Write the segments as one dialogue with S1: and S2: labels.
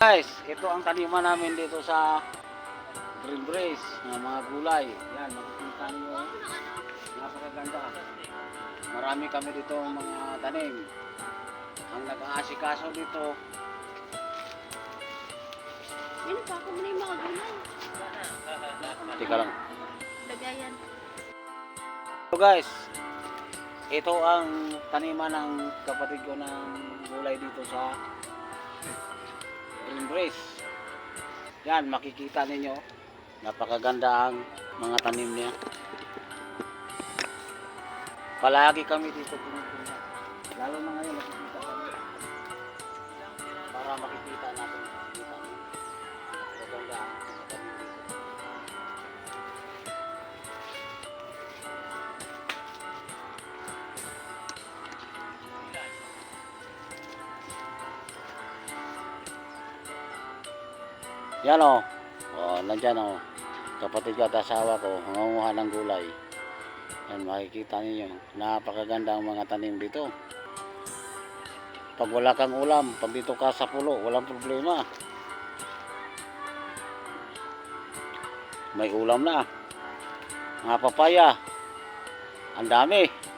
S1: Guys, ito ang taniman namin dito sa Green Brace ng mga gulay. Yan, makikita niyo. Napakaganda. Marami kami dito mga tanim. Ang nag-aasikaso dito.
S2: Yan pa ako muna yung mga gulay.
S1: Tika lang.
S2: Lagayan.
S1: So guys, ito ang taniman ng kapatid ko ng gulay dito sa Green Brace. Yan, makikita ninyo. Napakaganda ang mga tanim niya. Palagi kami dito pumunta. Lalo na ngayon makikita kami. Para makikita natin. Maganda ang mga tanim dito. Yan o. Nandyan o. Kapatid ko at asawa ko, nangunguha ng gulay. Yan, makikita ninyo. Napakaganda ang mga tanim dito. Pag wala kang ulam, pag dito ka sa pulo, walang problema. May ulam na. Mga papaya. Ang dami.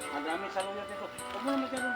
S1: Ang dami saluyot dito. Huwag mo naman dyan